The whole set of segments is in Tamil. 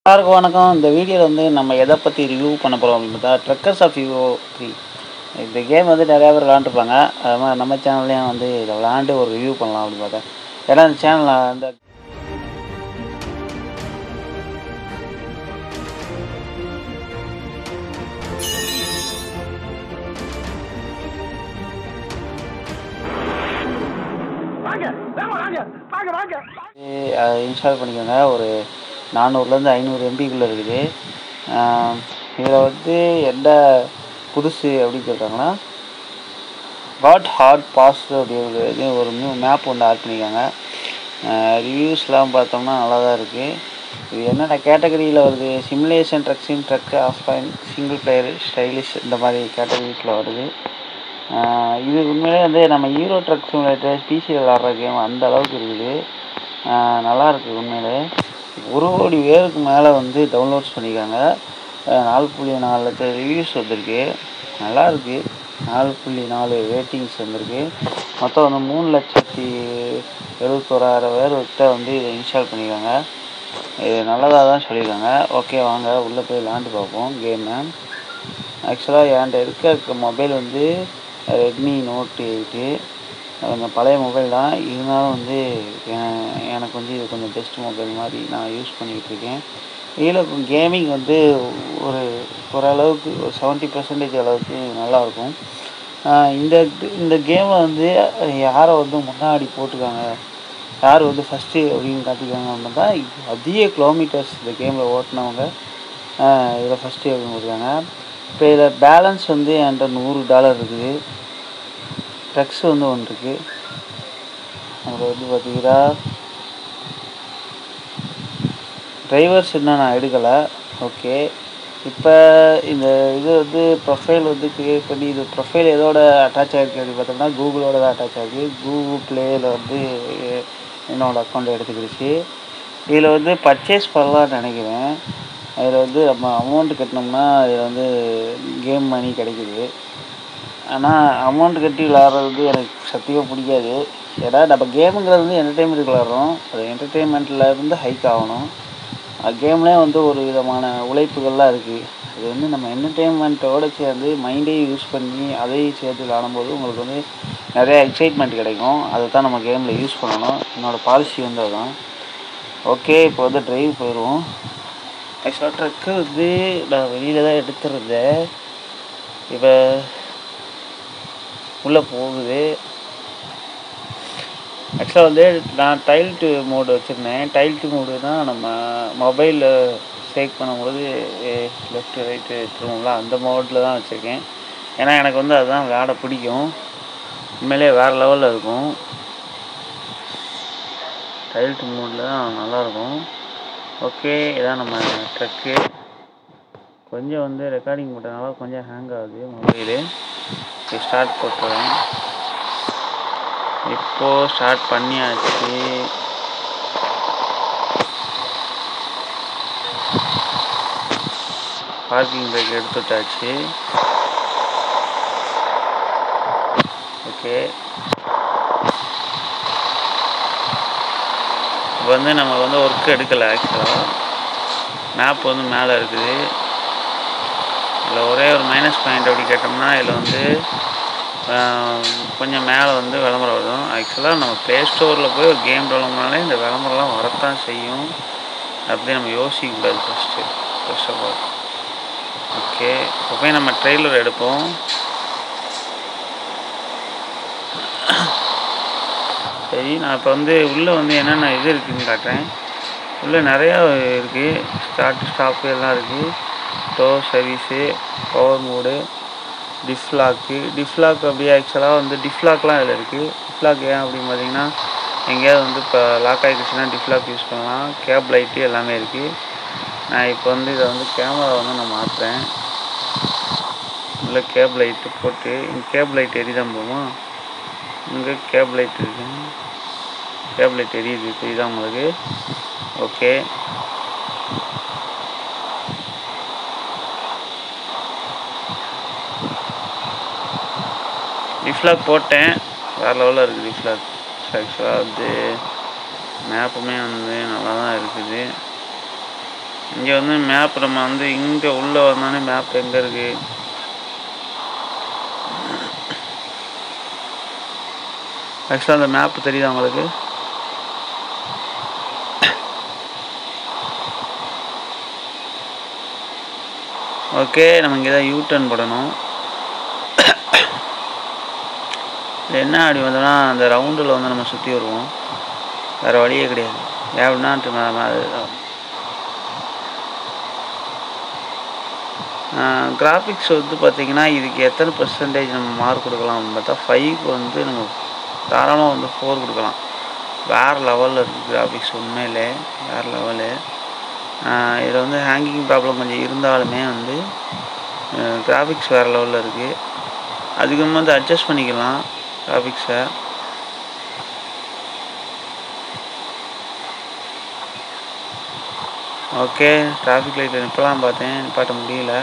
எல்லாருக்கும் வணக்கம். இந்த வீடியோவில் வந்து நம்ம எதை பற்றி ரிவ்யூ பண்ண போகிறோம் அப்படின்னு பார்த்தா ட்ரக்கர்ஸ் ஆஃப் யூரோ 3. இந்த கேம் வந்து நிறையா பேர் விளாண்டுருப்பாங்க. அது மாதிரி நம்ம சேனல்லையும் வந்து இதை விளாண்டு ஒரு ரிவ்யூ பண்ணலாம் அப்படின்னு பார்த்தேன். ஏன்னா இந்த சேனலில் அந்த இன்ஸ்டால் பண்ணிக்கோங்க. ஒரு 400லேருந்து 500 MBக்குள்ளே இருக்குது. இதில் வந்து என்ன புதுசு அப்படின்னு சொல்கிறாங்கன்னா காட் ஹார்ட் பாஸ் அப்படின்னு ஒரு நியூ மேப் ஒன்று ஆட் பண்ணியிருக்காங்க. ரிவ்யூஸ்லாம் பார்த்தோம்னா நல்லா தான் இருக்குது. இது என்னென்ன கேட்டகரியில் வருது? சிமுலேஷன், ட்ரக்ஸின், truck, offline, single player, stylish, இந்த மாதிரி கேட்டகரிஸில் வருது. இது உண்மையிலே வந்து நம்ம ஹீரோ ட்ரக் சிமுலேட்டர் பிசியில் விளாட்ற கேம் அந்த அளவுக்கு இருக்குது. நல்லாயிருக்கு. உண்மையிலே 1 கோடி பேருக்கு மேலே வந்து டவுன்லோட்ஸ் பண்ணியிருக்காங்க. 4.4 லட்சம் ரிவ்யூஸ் வந்திருக்கு. நல்லாயிருக்கு. 4.4 ரேட்டிங்ஸ் வந்திருக்கு. மொத்தம் வந்து 3,71,000 பேர்கிட்ட வந்து இதை இன்ஸ்டால் பண்ணியிருக்காங்க. இது நல்லதாக தான் சொல்லியிருக்காங்க. ஓகே, வாங்க உள்ளே போய் விளாண்டு பார்ப்போம் கேமு. ஆக்சுவலாக என்கிட்ட இருக்க மொபைல் வந்து ரெட்மி நோட் 8. கொஞ்சம் பழைய மொபைல் தான். இருந்தாலும் வந்து எனக்கு வந்து இது கொஞ்சம் பெஸ்ட் மொபைல் மாதிரி நான் யூஸ் பண்ணிகிட்ருக்கேன். இதில் கேமிங் வந்து ஓரளவுக்கு ஒரு 70% அளவுக்கு நல்லாயிருக்கும். இந்த கேமை வந்து யாரை வந்து முன்னாடி போட்டிருக்காங்க, யார் வந்து ஃபஸ்ட்டு அப்படின்னு காட்டியிருக்காங்க அப்படின்னா தான் அதிக கிலோமீட்டர்ஸ் இந்த கேமில் ஓட்டினவங்க இதில் ஃபஸ்ட்டு அப்படின்னு போட்டிருக்காங்க. இப்போ இதில் பேலன்ஸ் வந்து என்கிட்ட $100 இருக்குது. ட்ரக்ஸ் வந்து ஒன்று இருக்குது. அதில் வந்து பார்த்தீங்கன்னா டிரைவர்ஸ் இன்னும் நான் எடுக்கலை. ஓகே, இப்போ இந்த இது வந்து ப்ரொஃபைல் வந்து க்ரியேட் பண்ணி, இது ப்ரொஃபைல் எதோட அட்டாச் ஆகிருக்கு அப்படின்னு பார்த்தோம்னா கூகுளோட தான் அட்டாச் ஆகிருக்கு. கூகுள் ப்ளேயில் வந்து என்னோடய அக்கௌண்ட் எடுத்துக்கிடுச்சு. இதில் வந்து பர்ச்சேஸ் பண்ணலான்னு நினைக்கிறேன். அதில் வந்து நம்ம அமௌண்ட்டு கட்டினோம்னா இதில் வந்து கேம் மணி கிடைக்குது. ஆனால் அமௌண்ட் கட்டி விளாட்றது வந்து எனக்கு சத்தியமாக பிடிக்காது. ஏன்னா நம்ம கேமுங்கிறது வந்து என்டர்டெயின்மெண்ட்டுக்கு விளாட்றோம். அது என்டர்டெயின்மெண்ட்டில் இருந்து ஹைக் ஆகணும். கேம்லேயே வந்து ஒரு விதமான உழைப்புகள்லாம் இருக்குது. அது வந்து நம்ம என்டர்டெயின்மெண்ட்டோடு சேர்ந்து மைண்டையும் யூஸ் பண்ணி அதையும் சேர்த்து விளாடும்போது உங்களுக்கு வந்து நிறையா எக்ஸைட்மெண்ட் கிடைக்கும். அதை தான் நம்ம கேமில் யூஸ் பண்ணணும். என்னோடய பாலிசி வந்து அதுதான். ஓகே, இப்போ வந்து ட்ரைவ் போயிடுவோம். ஆக்சுவலாக ட்ரக்கு வந்து நான் வெளியில் தான் எடுத்துருந்தேன். இப்போ உள்ளே போகுது. ஆக்சுவலாக வந்து நான் டைல்டு மோடு வச்சுருந்தேன். டைல்டு மோடுனா நம்ம மொபைலில் ஷேக் பண்ணும்போது லெஃப்ட்டு ரைட்டு திரும்பலாம், அந்த மோடில் தான் வச்சுருக்கேன். ஏன்னா எனக்கு வந்து அதுதான் விளையாட பிடிக்கும். உண்மையிலே வேறு லெவலில் இருக்கும். டைல்டு மோடில் தான் நல்லாயிருக்கும். ஓகே, இதான் நம்ம ட்ரக்கு. கொஞ்சம் வந்து ரெக்கார்டிங் பண்ணுறதுனால கொஞ்சம் ஹேங் ஆகுது மொபைலு. ஸ்டார்ட் போட்டுறேன். இப்போது ஸ்டார்ட் பண்ணியாச்சு. Parking brake எடுத்துட்டாச்சு. ஓகே, இப்போ வந்து நம்ம வந்து ஒர்க் எடுக்கலை. ஆக்சுவலாக மேப் வந்து மேலே இருக்குது. இதில் ஒரே ஒரு மைனஸ் பாயிண்ட் அப்படி கேட்டோம்னா இதில் வந்து கொஞ்சம் மேலே வந்து விளம்பரம் வரும். ஆக்சுவலாக நம்ம ப்ளே ஸ்டோரில் போய் ஒரு கேம் டவுன்லோட்னாலே இந்த விளம்பரம்லாம் வரத்தான் செய்யும். அப்படி நம்ம யோசிக்கக்கூடாது ஃபர்ஸ்ட் ஆஃப் ஆல். ஓகே, இப்போ போய் நம்ம ட்ரெய்லர் எடுப்போம். சரி, நான் இப்போ வந்து உள்ளே வந்து என்னென்ன இது இருக்குதுன்னு காட்டுறேன். உள்ளே நிறையா இருக்குது. ஸ்டார்ட் ஸ்டாப்பு எல்லாம் இருக்குது. டோ சர்வீஸு, பவர் மோடு, டிஃப்லாக் அப்படியே. ஆக்சுவலாக வந்து டிஃப்லாக்லாம் இதில் இருக்குது. டிஃப்லாக் ஏன் அப்படின்னு பார்த்தீங்கன்னா எங்கேயாவது வந்து இப்போ லாக் ஆகிடுச்சுன்னா டிஃப்லாக் யூஸ் பண்ணலாம். கேப் லைட்டு எல்லாமே இருக்குது. நான் இப்போ வந்து இதை வந்து கேமரா வந்து நான் மாற்றுறேன். இல்லை, கேப் லைட்டு போட்டு இங்கே கேப் லைட் எரிதான் போமா. இங்கே கேப் லைட் இருக்கு. கேப் லைட் எரியுது, தெரியுதா உங்களுக்கு? ஓகே, டிஃப்லாக் போட்டேன். வேறு லெவலில் இருக்குது டிஃப்லாக். ஆக்சுவலாக வந்து மேப்புமே வந்து நல்லா தான் இருக்குது. இங்கே வந்து மேப் நம்ம வந்து இங்கே உள்ளே வந்தோடனே மேப் எங்கே இருக்குது, ஆக்சுவலாக அந்த மேப் தெரியுதா உங்களுக்கு? ஓகே, நம்ம இங்கே தான் யூ-டர்ன் போடணும். என்ன அப்படி வந்தோம்னா அந்த ரவுண்டில் வந்து நம்ம சுற்றி வருவோம், வேறு வழியே கிடையாது. எப்படின்னா கிராஃபிக்ஸ் வந்து பார்த்திங்கன்னா இதுக்கு எத்தனை பெர்சன்டேஜ் நம்ம மார்க் கொடுக்கலாம் அப்படின்னு பார்த்தா 5க்கு வந்து நம்ம தாராளமாக வந்து 4 கொடுக்கலாம். வேறு லெவலில் இருக்குது கிராஃபிக்ஸ், உண்மையிலே வேறு லெவலு. இதில் வந்து ஹேங்கிங் ப்ராப்ளம் கொஞ்சம் இருந்தாலுமே வந்து கிராஃபிக்ஸ் வேறு லெவலில் இருக்குது. அதுக்கு நம்ம வந்து அட்ஜஸ்ட் பண்ணிக்கலாம் கிராஃபிக்ஸை. ஓகே, டிராஃபிக் லைட்டில் நிற்பலாம் பார்த்தேன், நிப்பாட்ட முடியல.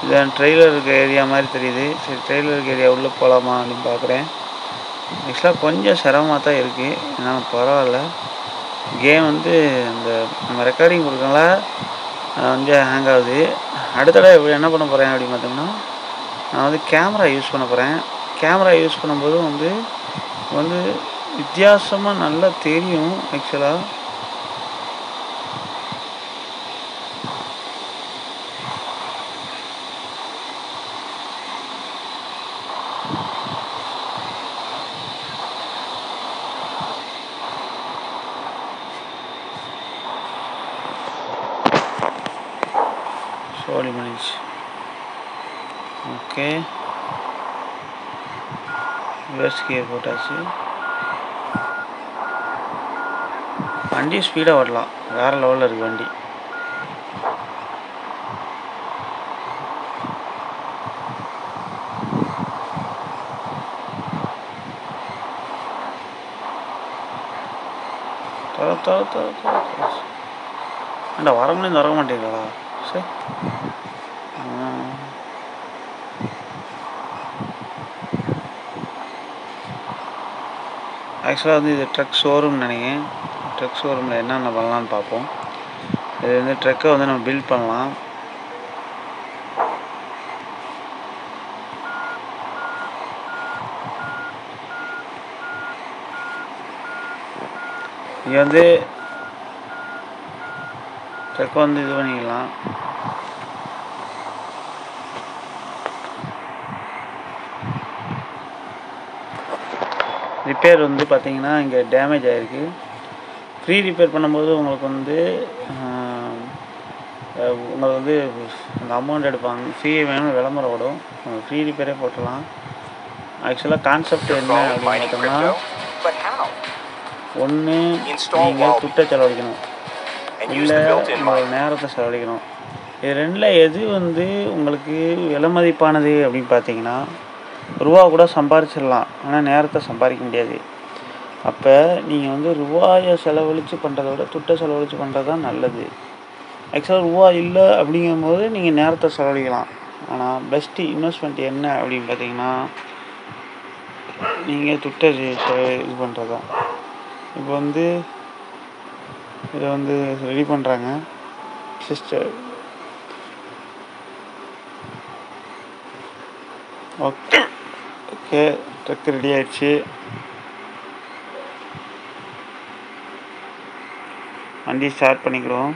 இதான் ட்ரெய்லர் இருக்க ஏரியா மாதிரி தெரியுது. சரி, ட்ரெய்லர் இருக்க ஏரியா உள்ளே போகலாமா அப்படின்னு பார்க்குறேன். ஆக்சுவலாக கொஞ்சம் சிரமமாக தான் இருக்குது, இருந்தாலும் பரவாயில்ல. கேம் வந்து இந்த நம்ம ரெக்கார்டிங் கொடுக்கனால கொஞ்சம் ஹேங் ஆகுது. அடுத்த தடவை என்ன பண்ண போகிறேன் அப்படின்னு பார்த்தோம்னா, நான் வந்து கேமரா யூஸ் பண்ண போகிறேன். கேமரா யூஸ் பண்ணும்போது வந்து வித்தியாசமாக நல்லா தெரியும் ஆக்சுவலாக. சோழி மணிச்சு. ஓகே, ரிவர்ஸ் கியர் போட்டாச்சு. வண்டி ஸ்பீடாக ஓடலாம், வேறு லெவலில் இருக்குது வண்டி. ஏண்டா வர முடியும் வர மாட்டேங்களா? சரி, ஆக்சுவலாக வந்து இது ட்ரக் ஷோரூம் நினைக்கிறேன். ட்ரக் ஷோரூமில் என்னென்ன பண்ணலான்னு பார்ப்போம். இது வந்து ட்ரக்கை வந்து நம்ம பில்ட் பண்ணலாம். இங்கே வந்து ட்ரக்கை வந்து இது பண்ணிக்கலாம். ரிப்பேர் வந்து பார்த்திங்கன்னா இங்கே டேமேஜ் ஆகிருக்கு. ஃப்ரீ ரிப்பேர் பண்ணும்போது உங்களுக்கு வந்து உங்களுக்கு வந்து அந்த அமௌண்ட் எடுப்பாங்க. ஃப்ரீ வேணும் விளம்பரம் ஓடும், ஃப்ரீ ரிப்பேரே போட்டலாம். ஆக்சுவலாக கான்செப்ட் என்ன அப்படின்னு பார்த்தோம்னா, ஒன்று நீங்கள் துட்டை செலவழிக்கணும், இல்லை உங்களோட நேரத்தை செலவழிக்கணும். இது ரெண்டில் எது வந்து உங்களுக்கு விலை மதிப்பானது அப்படின்னு பார்த்தீங்கன்னா, ரூபா கூட சம்பாரிச்சிடலாம், ஆனால் நேரத்தை சம்பாதிக்க முடியாது. அப்போ நீங்கள் வந்து ரூபாயை செலவழித்து பண்ணுறத விட துட்டை செலவழித்து பண்ணுறது தான் நல்லது. ஆக்சுவலாக ரூபா இல்லை அப்படிங்கும்போது நீங்கள் நேரத்தை செலவழிக்கலாம். ஆனால் பெஸ்ட்டு இன்வெஸ்ட்மெண்ட் என்ன அப்படின்னு பார்த்தீங்கன்னா, நீங்கள் துட்டை இது பண்ணுறது தான். இப்போ வந்து இதை வந்து ரெடி பண்ணுறாங்க sister. Okay okay, truck ready ஆயிடுச்சு. வண்டி ஸ்டார்ட் பண்ணிக்கிறோம்.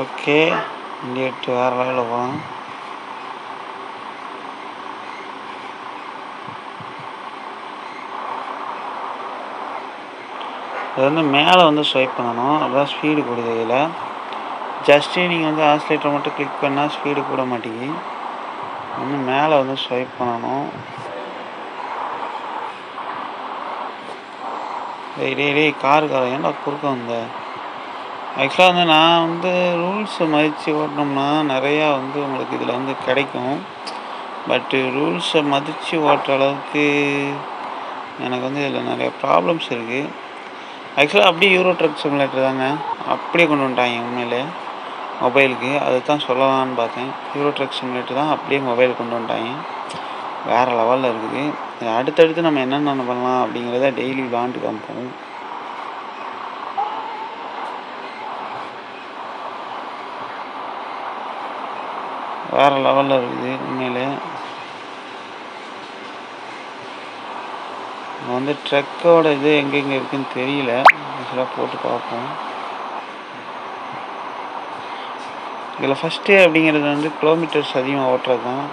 ஓகே, வண்டி எடுத்து வேறு லெவலில் போகலாம். அது வந்து மேலே வந்து ஸ்வைப் பண்ணணும், அதுதான் ஸ்பீடு கூடுது. இதில் ஜஸ்ட்டு நீங்கள் வந்து ஆக்சிலேட்டரை மட்டும் கிளிக் பண்ணால் ஸ்பீடு கூட மாட்டேங்கி, வந்து மேலே வந்து ஸ்வைப் பண்ணணும். டேய் காரு ஏன்டா குறுக்க வந்த? ஆக்சுவலாக வந்து நான் வந்து ரூல்ஸை மதித்து ஓட்டினோம்னா நிறையா வந்து உங்களுக்கு இதில் வந்து கிடைக்கும். பட்டு ரூல்ஸை மதித்து ஓட்டுற அளவுக்கு எனக்கு வந்து இதில் நிறைய ப்ராப்ளம்ஸ் இருக்குது. ஆக்சுவலாக அப்படியே யூரோ ட்ரக் சிமுலேட்டர் தாங்க, அப்படியே கொண்டு வந்துட்டாங்க உண்மையிலே மொபைலுக்கு. அதை தான் சொல்லலான்னு பார்த்தேன். யூரோ ட்ரக் சிமுலேட்டர் தான் அப்படியே மொபைல் கொண்டு வந்துட்டாங்க. வேறு லெவலில் இருக்குது. அடுத்தடுத்து நம்ம என்னென்ன பண்ணலாம் அப்படிங்கிறத டெய்லி விளாண்டு காமிப்போம். வேறு லெவலில் இருக்குது உண்மையிலே. வந்து ட்ரக்கோட இது எங்கெங்கே இருக்குதுன்னு தெரியல. ஆக்சுவலாக போட்டு பார்ப்போம். இதில் ஃபஸ்ட்டு அப்படிங்கிறது வந்து கிலோமீட்டர்ஸ் அதிகமாக ஓட்டுறது தான்.